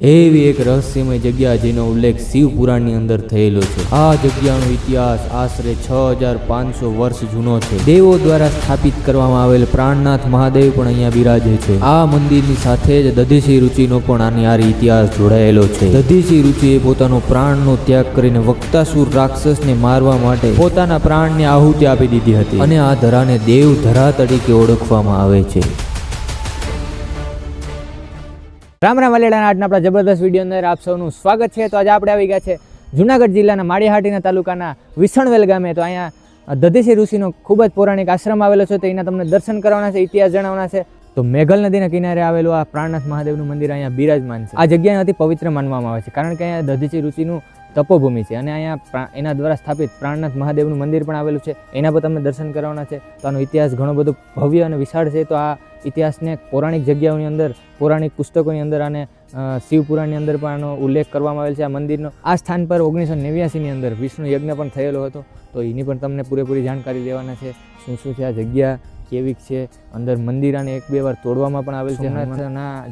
એવી એક રહસ્યમય જગ્યા જેનો ઉલ્લેખ શિવ પુરાણની અંદર થયેલો છે। આ જગ્યાનો ઇતિહાસ આશરે 6500 વર્ષ જૂનો છે। દેવો દ્વારા સ્થાપિત કરવામાં આવેલ પ્રાણનાથ મહાદેવ પણ અહીંયા બિરાજે છે। આ મંદિરની સાથે જ દધીચી રુચિનો પણ આની હારે ઇતિહાસ જોડાયેલો છે। દધીચી રુચિએ પોતાનો પ્રાણનો ત્યાગ કરીને વક્તાસુર રાક્ષસને મારવા માટે પોતાના પ્રાણને આહુતિ આપી દીધી હતી અને આ ધરાને દેવ ધરા તરીકે ઓળખવામાં આવે છે। રામ રામ વાલેડાના આજના આપણા જબરદસ્ત વિડીયો અંદર આપ સૌનું સ્વાગત છે। તો આજે આપણે આવી ગયા છે જૂનાગઢ જિલ્લાના માળિયાહાટીના તાલુકાના વિસણવેલ ગામે। તો અહીંયા દધીચી ઋષિનો ખૂબ જ પૌરાણિક આશ્રમ આવેલો છે, તો એના તમને દર્શન કરવાના છે, ઇતિહાસ જણાવવાના છે। તો મેઘલ નદીના કિનારે આવેલું આ પ્રાણનાથ મહાદેવનું મંદિર અહીંયા બિરાજમાન છે। આ જગ્યાને અતિ પવિત્ર માનવામાં આવે છે, કારણ કે અહીંયા દધીચી ઋષિનું તપોભૂમિ છે અને અહીંયા એના દ્વારા સ્થાપિત પ્રાણનાથ મહાદેવનું મંદિર પણ આવેલું છે, એના પર તમને દર્શન કરવાના છે। તો આનો ઇતિહાસ ઘણો બધો ભવ્ય અને વિશાળ છે। તો આ ઇતિહાસને પૌરાણિક જગ્યાઓની અંદર, પૌરાણિક પુસ્તકોની અંદર અને શિવ પુરાણની અંદર પણ આનો ઉલ્લેખ કરવામાં આવેલ છે। આ મંદિરનો આ સ્થાન પર 1989ની અંદર વિષ્ણુ યજ્ઞ પણ થયેલો હતો, તો એની પણ તમને પૂરેપૂરી જાણકારી લેવાના છે। શું છે આ જગ્યા, કેવી છે, અંદર મંદિર અને 1-2 વાર તોડવામાં પણ આવેલ છે।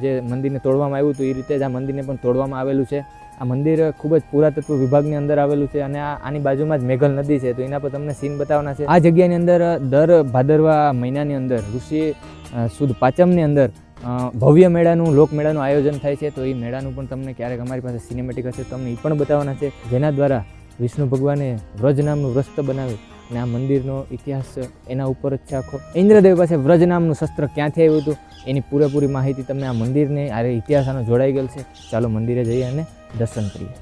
જે મંદિરને તોડવામાં આવ્યું હતું એ રીતે જ આ મંદિરને પણ તોડવામાં આવેલું છે। આ મંદિર ખૂબ જ પુરાતત્વ વિભાગની અંદર આવેલું છે અને આની બાજુમાં જ મેઘલ નદી છે, તો એના પર તમને સીન બતાવવાના છે। આ જગ્યાની અંદર દર ભાદરવા મહિનાની અંદર ઋષિ સુદ પાંચમની અંદર ભવ્ય મેળાનું, લોકમેળાનું આયોજન થાય છે। તો એ મેળાનું પણ તમને ક્યારેક અમારી પાસે સિનેમેટિક હશે તો તમને એ પણ બતાવવાના છે, જેના દ્વારા વિષ્ણુ ભગવાને વ્રજ નામનું વ્રસ્ત બનાવ્યું અને આ મંદિરનો ઇતિહાસ એના ઉપર જ છે આખો। ઇન્દ્રદેવ પાસે વ્રજ નામનું શસ્ત્ર ક્યાંથી આવ્યું હતું એની પૂરેપૂરી માહિતી તમને આ મંદિરને આરે ઇતિહાસ આનો જોડાઈ ગયેલ છે। ચાલો મંદિરે જઈએ અને દર્શન કરીએ।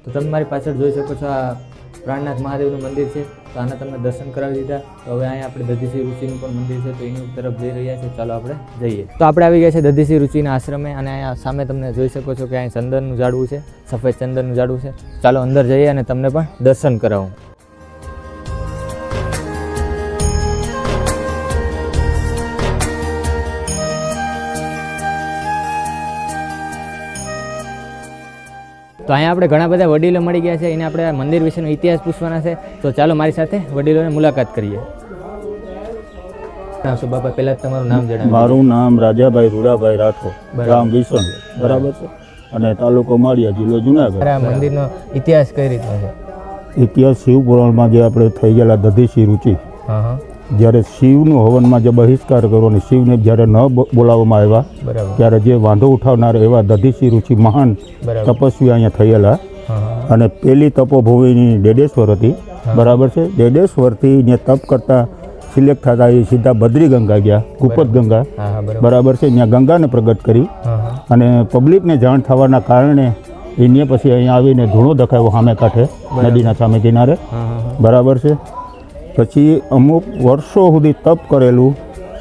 તો તમે મારી પાછળ જોઈ શકો છો આ પ્રાણનાથ મહાદેવનું મંદિર છે। તો આના તમને દર્શન કરાવી દીધા। તો હવે અહીંયા આપણે દધીચી ઋષિનું પણ મંદિર છે, તો એની તરફ જઈ રહ્યા છે। ચાલો આપણે જઈએ। તો આપણે આવી ગયા છે દધીચી ઋષિના આશ્રમે અને અહીંયા સામે તમને જોઈ શકો છો કે અહીં ચંદનનું ઝાડવું છે, સફેદ ચંદનનું ઝાડવું છે। ચાલો અંદર જઈએ અને તમને પણ દર્શન કરાવું। તો અહીંયા આપણે ઘણા બધા વડીલો મળી ગયા છે, એને આપણે મંદિર વિશેનો ઇતિહાસ પૂછવાના છે। તો ચાલો મારી સાથે વડીલોને મુલાકાત કરીએ। બાપા પહેલા તમારું નામ જણાવો। મારું નામ રાજાભાઈ રૂડાભાઈ રાઠોડ, ગામ વિસણ, બરાબર છે, અને તાલુકો માળિયા, જિલ્લો જુનાગઢ। આ મંદિરનો ઇતિહાસ કઈ રીતનો છે? ઇતિહાસ શિવ પુરાણમાં જે આપણે થઈ ગયેલા દધીચી રુચિ, જ્યારે શિવનું હવનમાં જે બહિષ્કાર કર્યો અને શિવને જ્યારે ન બોલાવવામાં આવ્યા ત્યારે જે વાંધો ઉઠાવનાર એવા દધીચી રુચિ મહાન તપસ્વી અહીંયા થયેલા અને પેલી તપોભૂમિની ડેડેશ્વર હતી, બરાબર છે। ડેડેશ્વરથી ને તપ કરતા સિલેક્ટ થતા એ સીધા બદ્રી ગંગા ગયા, ગુપ્ત ગંગા, બરાબર છે। ત્યાં ગંગાને પ્રગટ કરી અને પબ્લિકને જાણ થવાના કારણે એને પછી અહીંયા આવીને ધૂણો દેખાયો સામે કાંઠે, નદીના સામે કિનારે, બરાબર છે। પછી અમુક વર્ષો સુધી તપ કરેલું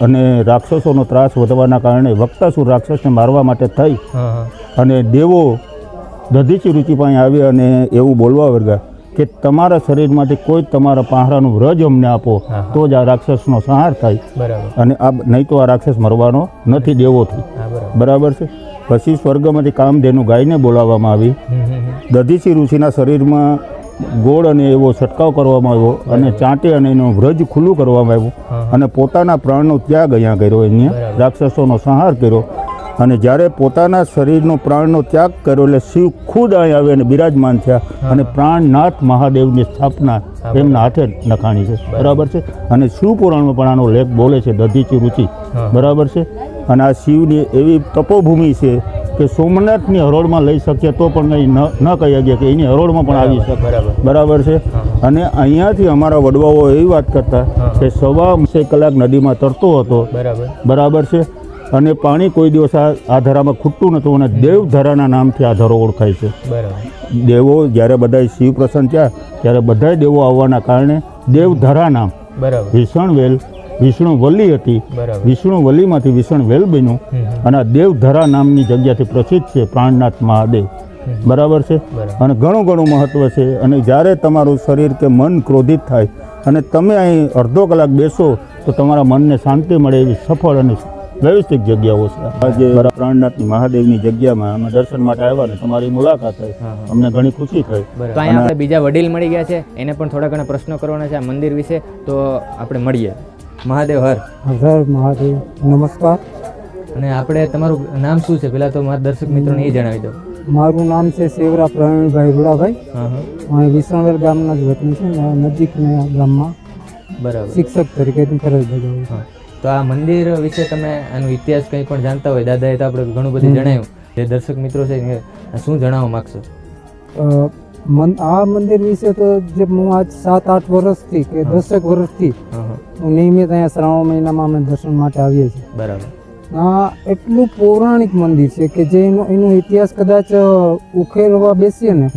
અને રાક્ષસોનો ત્રાસ વધવાના કારણે વક્તાસુર રાક્ષસને મારવા માટે થઈ અને દેવો દધીચી રુચિ પાસે આવી અને એવું બોલવા વર્ગા કે તમારા શરીરમાંથી કોઈ તમારા પહારાનું વ્રજ અમને આપો તો જ આ રાક્ષસનો સંહાર થાય અને આ નહીં તો આ રાક્ષસ મરવાનો નથી દેવોથી, બરાબર છે। પછી સ્વર્ગમાંથી કામધેનુ ગાયને બોલાવવામાં આવી, દધીચી ઋષિના શરીરમાં ગોળ અને એવો છંટકાવ કરવામાં આવ્યો અને ચાંટે અને એનું વ્રજ ખુલ્લું કરવામાં આવ્યું અને પોતાના પ્રાણનો ત્યાગ અહીંયા કર્યો, અહીંયા રાક્ષસોનો સંહાર કર્યો અને જ્યારે પોતાના શરીરનો પ્રાણનો ત્યાગ કર્યો એટલે શિવ ખુદ અહીં આવે અને બિરાજમાન થયા અને પ્રાણનાથ મહાદેવની સ્થાપના એમના હાથે નખાણી છે, બરાબર છે। અને શિવ પુરાણમાં પણ આનો લેખ બોલે છે, દધીચી રુચિ, બરાબર છે। અને આ શિવની એવી તપોભૂમિ છે કે સોમનાથની હરોળમાં લઈ શકીએ તો પણ કંઈ ન કહી શકીએ કે એની હરોળમાં પણ આવી શકે, બરાબર છે। અને અહીંયાથી અમારા વડવાઓ એવી વાત કરતા કે 6.25 કલાક નદીમાં તરતો હતો, બરાબર છે, અને પાણી કોઈ દિવસ આ ધરામાં ખૂટતું નહોતું અને દેવધરાના નામથી આ ધરો ઓળખાય છે। દેવો જ્યારે બધા શિવ પ્રસન્ન થયા ત્યારે બધા દેવો આવવાના કારણે દેવધરા નામ બરાબર. વિષ્ણુવેલ વિષ્ણુવલી હતી, બરાબર. વિષ્ણુવલીમાંથી વિષ્ણુવેલ બન્યું અને આ દેવધરા નામની જગ્યાથી પ્રસિદ્ધ છે પ્રાણનાથ મહાદેવ. બરાબર છે. બરાબર. અને ઘણું ઘણું મહત્વ છે. અને જ્યારે તમારું શરીર કે મન ક્રોધિત થાય અને તમે અહીં અડધો કલાક બેસો તો તમારા મનને શાંતિ મળે એવી સફળ અને વ્યવસ્થિત જગ્યાઓ છે. આજે પ્રાણનાથ મહાદેવની જગ્યામાં અમે દર્શન માટે આવ્યા ને તમારી મુલાકાત થઈ, અમને ઘણી ખુશી થઈ. તો અહીંયા આપણે બીજા વડીલ મળી ગયા છે, એને પણ થોડા ઘણા પ્રશ્નો કરવાના છે આ મંદિર વિશે, તો આપણે મળીએ. મહાદેવ હર. હર મહાદેવ, નમસ્કાર. અને આપણે તમારું નામ શું છે પહેલાં તો મારા દર્શક મિત્રોને એ જણાવી દો. મારું નામ છે સેવરા પ્રવીણભાઈ રૂડાભાઈ. હા હા, હું વિસણવેલ ગામના જ વતની છું ને નજીકના ગામમાં બરાબર. શિક્ષક તરીકેની ફરજ બજાવું છું. હા, તો આ મંદિર વિશે તમે આનો ઇતિહાસ કંઈ પણ જાણતા હોય, દાદાએ તો આપણે ઘણું બધું જણાવ્યું, જે દર્શક મિત્રો છે એ શું જણાવવા માગશો? આ મંદિર વિશે તો જે હું આજ 7-8 વર્ષથી કે 10 વર્ષથી હા હા, હું નિયમિત અહીંયા શ્રાવણ મહિનામાં અમે દર્શન માટે આવીએ છીએ. બરાબર. આ એટલું પૌરાણિક મંદિર છે કે જે એનો ઇતિહાસ કદાચ ઉકેલવા બેસીએ ને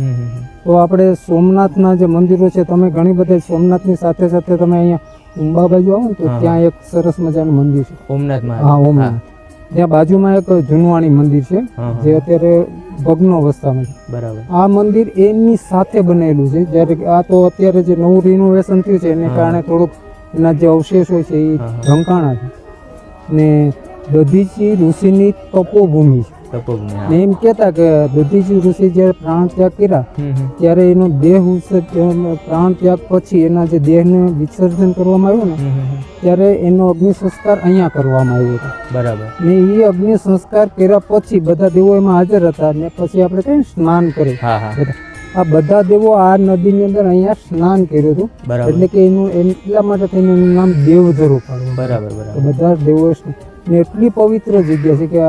તો આપણે સોમનાથના જે મંદિરો છે, તમે ઘણી બધી સોમનાથની સાથે સાથે તમે અહીંયા ઉંબા બાજુ આવો ને તો ત્યાં એક સરસ મજાનું મંદિર છે, ઓમનાથ મહાદેવ. હા ઓમનાથ. ત્યાં બાજુમાં એક જુનવાણી મંદિર છે જે અત્યારે ભગ્ન અવસ્થામાં છે. બરાબર. આ મંદિર એમની સાથે બનેલું છે, જ્યારે કે આ તો અત્યારે જે નવું રિનોવેશન થયું છે એને કારણે થોડુંક એના જે અવશેષો છે એ ઢંકાણા છે. ને દધીચી ઋષિની તપોભૂમિ છે. તપોભૂમિ. ને એમ કહેતા કે દધીચી ઋષિ જ્યારે પ્રાણ ત્યાગ કર્યા ત્યારે એનો દેહ પ્રાણ ત્યાગ પછી એના જે દેહને વિસર્જન કરવામાં આવ્યું ને ત્યારે એનો અગ્નિ સંસ્કાર અહીંયા કરવામાં આવ્યો હતો. બરાબર. ને એ અગ્નિ સંસ્કાર કર્યા પછી બધા દેવો એમાં હાજર હતા ને પછી આપણે કઈ સ્નાન કર્યું. હા હા, બધા આ બધા દેવો આ નદીની અંદર અહીંયા સ્નાન કર્યું હતું. બરાબર. એટલે કે એનું એટલા માટે થઈને એનું નામ દેવધરું પાડ્યું. બરાબર. તો બરાબર. બધા દેવો ને એટલી પવિત્ર જગ્યા છે કે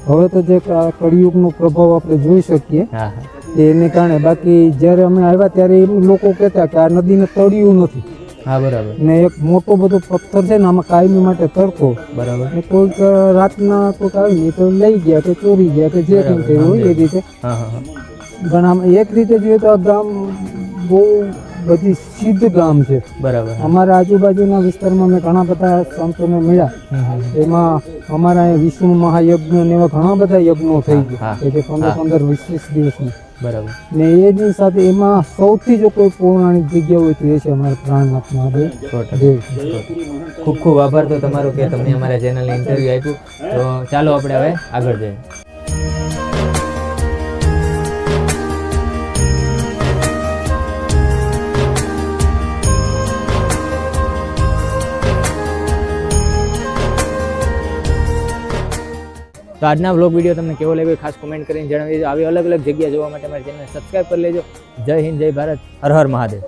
હવે તો જે કળિયુગનો પ્રભાવ આપણે જોઈ શકીએ હા હા, એને કારણે. બાકી જ્યારે અમે આવ્યા ત્યારે એમ લોકો કહેતા કે આ નદીને તળિયું નથી. હા, બરાબર. ને એક મોટો બધો પથ્થર છે ને આમાં કાયમી માટે તડકો. બરાબર. ને કોઈક રાતના કોઈક આવી તો લઈ ગયા કે ચોરી ગયા કે જે કંઈ થયું હોય એ રીતે. હા હા હા, પણ આમ એક રીતે જોઈએ તો આ ગામ બહુ બધી સિદ્ધ ગામ છે. બરાબર. અમારા આજુબાજુના વિસ્તારમાં મેં ઘણા બધા સંતોને મળ્યા. એમાં અમારા અહીંયા વિષ્ણુ મહાયજ્ઞ ને એવા ઘણા બધા યજ્ઞો થઈ ગયા કે જે 15-20 દિવસની. બરાબર. ને એની સાથે એમાં સૌથી જો કોઈ પૌરાણિક જગ્યા હોય તો એ છે અમારા પ્રાણનાથ મહાદેવ દેવ. ખૂબ ખૂબ આભાર તો તમારો કે તમને અમારા ચેનલને ઇન્ટરવ્યૂ આપ્યું. તો ચાલો આપણે હવે આગળ જઈએ. તો આજના વ્લોગ વિડીયો તમને કેવો લાગ્યો ખાસ કોમેન્ટ કરીને જણાવી દેજો. આવી અલગ અલગ જગ્યા જોવા માટે મારી ચેનલને સબસ્ક્રાઈબ કરી લેજો. જય હિન્દ, જય ભારત, હર હર મહાદેવ.